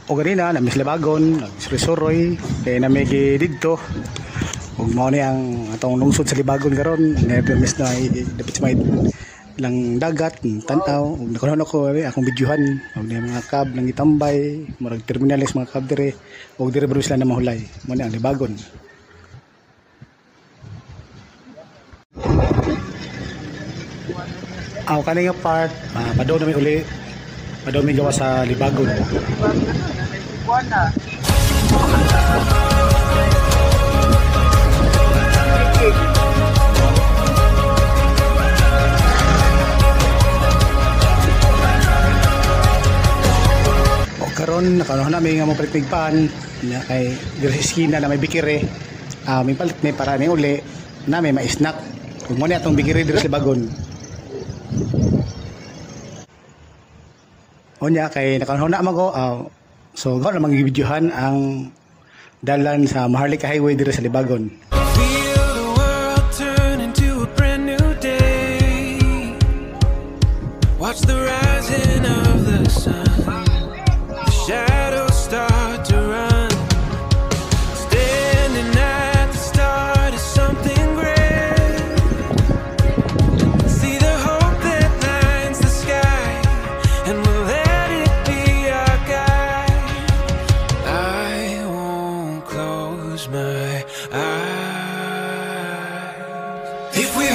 O ganina na Miss Libagon, Surisoy, kay namigi didto. Ug mao ni ang atong lungsod sa Libagon karon, Miss na dapat sa may lang dagat, tanaw, ug nakuha ko akong bidyuhan og mga cab nang itambay, murag terminalis mga cab dire, ug dire bro sila na mahulay. Mo ni ang Libagon. Aw kani nga part, padaw na mi uli. Padaw mi gawa sa Libagon. O karon nakaroon na mi nga mo paligpaan nya kay dire sa eskina na may bikire. May palit may para ni uli na may ma-snack. Kung mo ni atong bikire dire sa Libagon. Onya kay nakaroon na mago so gawa na mag-videohan ang dalan sa Maharlika Highway dire sa Libagon. Feel the world turn into a brand new day. Watch the rising of the sun. The shadows start to run. Standing at the start of something great. See the hope that lines the sky, and we'll let it be our guide. I won't close my eyes. If we